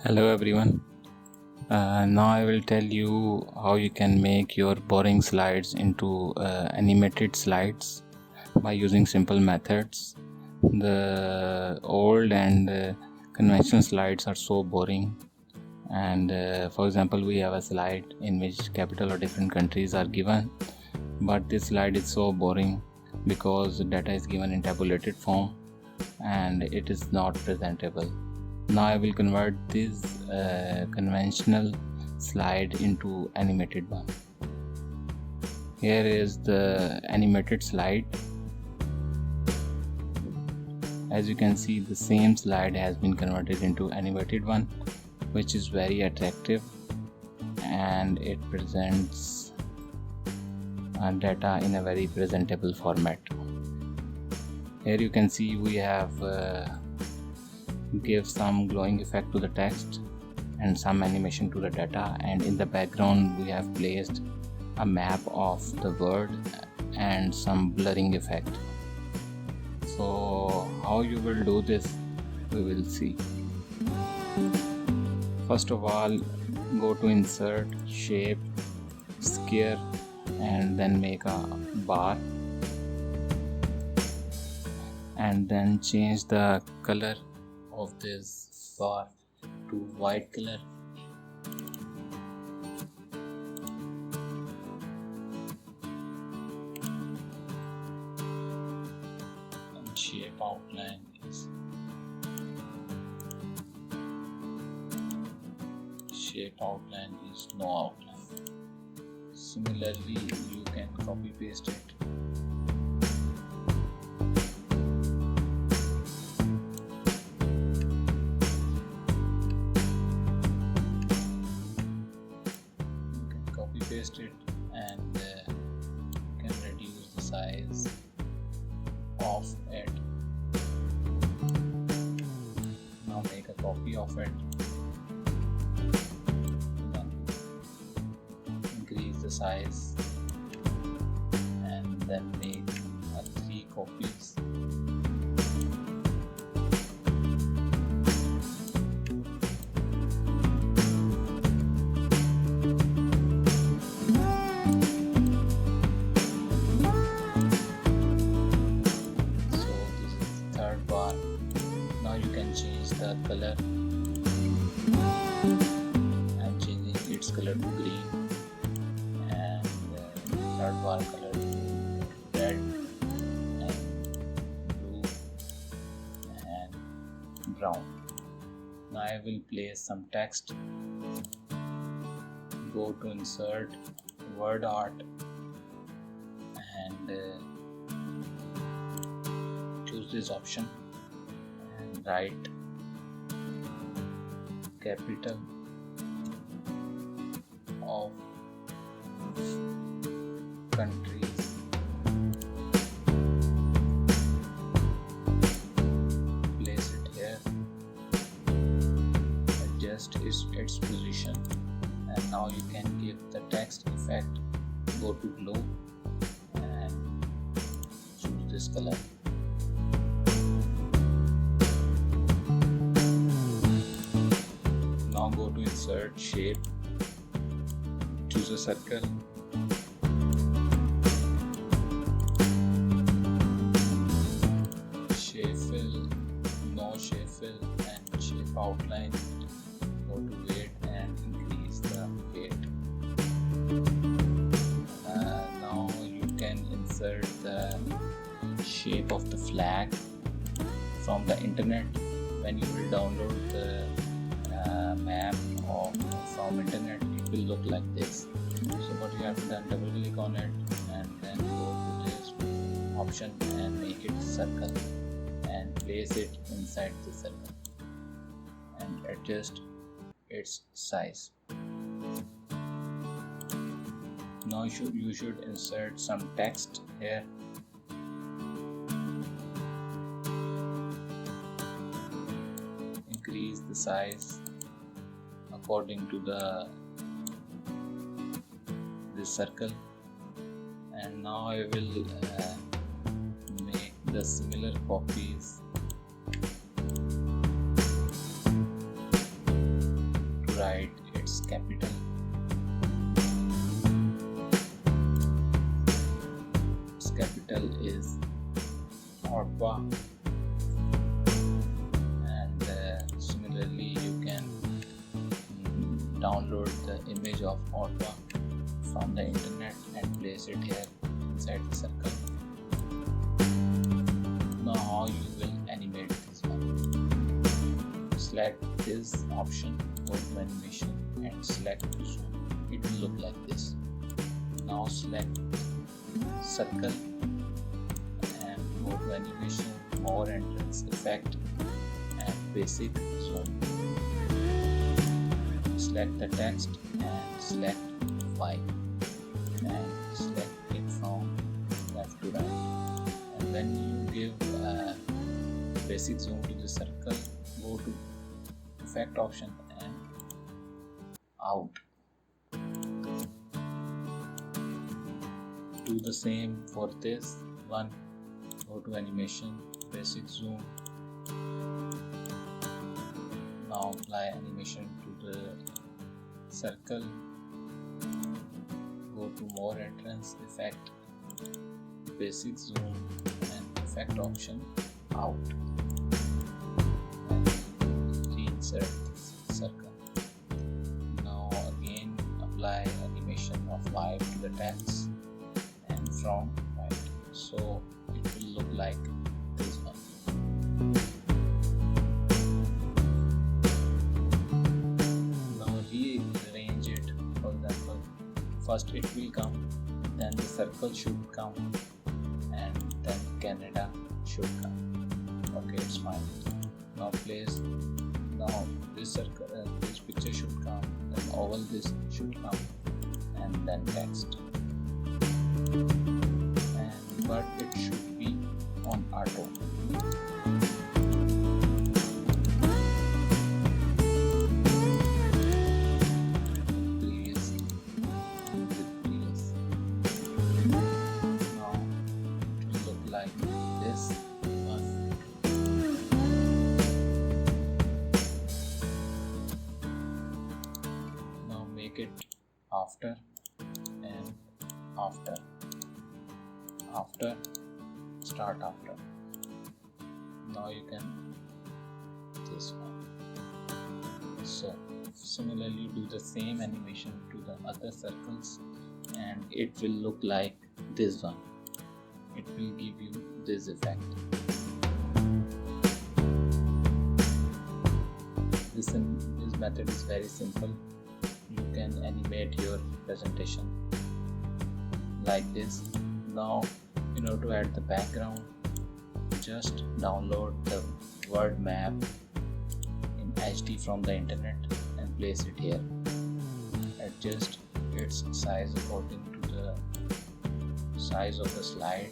Hello everyone. Now I will tell you how you can make your boring slides into animated slides by using simple methods. The old and conventional slides are so boring, and for example we have a slide in which capital of different countries are given, but this slide is so boring because data is given in tabulated form and it is not presentable. Now I will convert this conventional slide into animated one. Here is the animated slide. As you can see, the same slide has been converted into animated one, which is very attractive and it presents data in a very presentable format. Here you can see we have give some glowing effect to the text and some animation to the data, and in the background we have placed a map of the word and some blurring effect. So how you will do this, we will see. First of all, go to insert, shape, square, and then make a bar, and then change the color of this bar to white color. And shape outline is no outline. Similarly, you can copy paste it. Paste it and can reduce the size of it. Now make a copy of it. Increase the size and then make 3 copies. Change the color. I'm changing its color to green and third bar color to red and blue and brown. Now I will place some text. Go to insert, word art, and choose this option. Write capital of countries. Place it here. Adjust its position, and now you can give the text effect. Go to glow and choose this color. Now go to insert, shape, choose a circle, shape fill, no shape fill, and shape outline. Go to weight and increase the weight. Now you can insert the shape of the flag from the internet. When you will download the map or from internet, it will look like this. So what you have done, double click on it and then go to this option and make it circle and place it inside the circle and adjust its size. Now you should insert some text here. Increase the size according to this circle, and now I will make the similar copies its capital. Its capital is Ottawa, and similarly you can download the image of Ottawa from the internet and place it here inside the circle. Now how you will animate this one? Select this option, go to animation and select zoom. It will look like this. Now select circle and go to animation, more entrance, effect and basic zoom. Select the text and select 5 and select it from left to right. And when you give a basic zoom to the circle, go to effect option and out. Do the same for this one. Go to animation, basic zoom. Now apply animation to the circle. Go to more entrance, effect, basic zoom and effect option, out. And reinsert this circle. Now again apply animation of 5 to the text and from right. So it will look like this one. Now rearrange it. For example, first it will come, then the circle should come, and then Canada should come. Okay, it's fine. Now place. Now this circle, this picture should come, then oval this should come, and then text. And but it should be on auto. It after and after, start after. Now you can this one. So similarly do the same animation to the other circles and it will look like this one. It will give you this effect. This method is very simple. You can animate your presentation like this. Now in order to add the background, just download the word map in HD from the internet and place it here. Adjust its size according to the size of the slide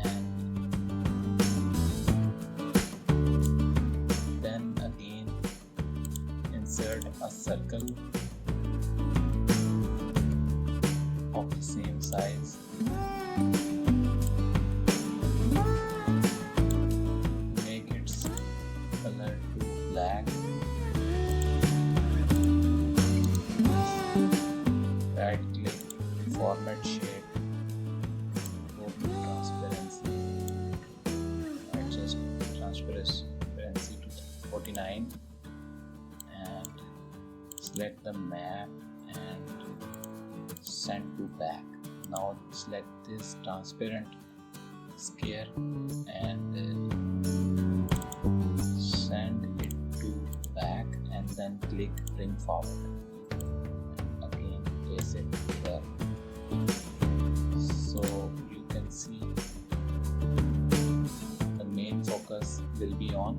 and then again insert a circle of the same size. Make its color to black. Right click, format shape, go to transparency, adjust transparency to 49 and select the map and send to back. Now select this transparent sphere and send it to back and then click bring forward. Again place it there. So you can see the main focus will be on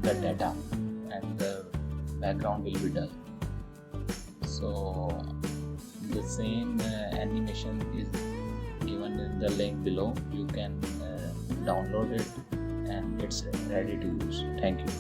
the data and the background will be dull. So the same animation is given in the link below. You can download it and it's ready to use. Thank you.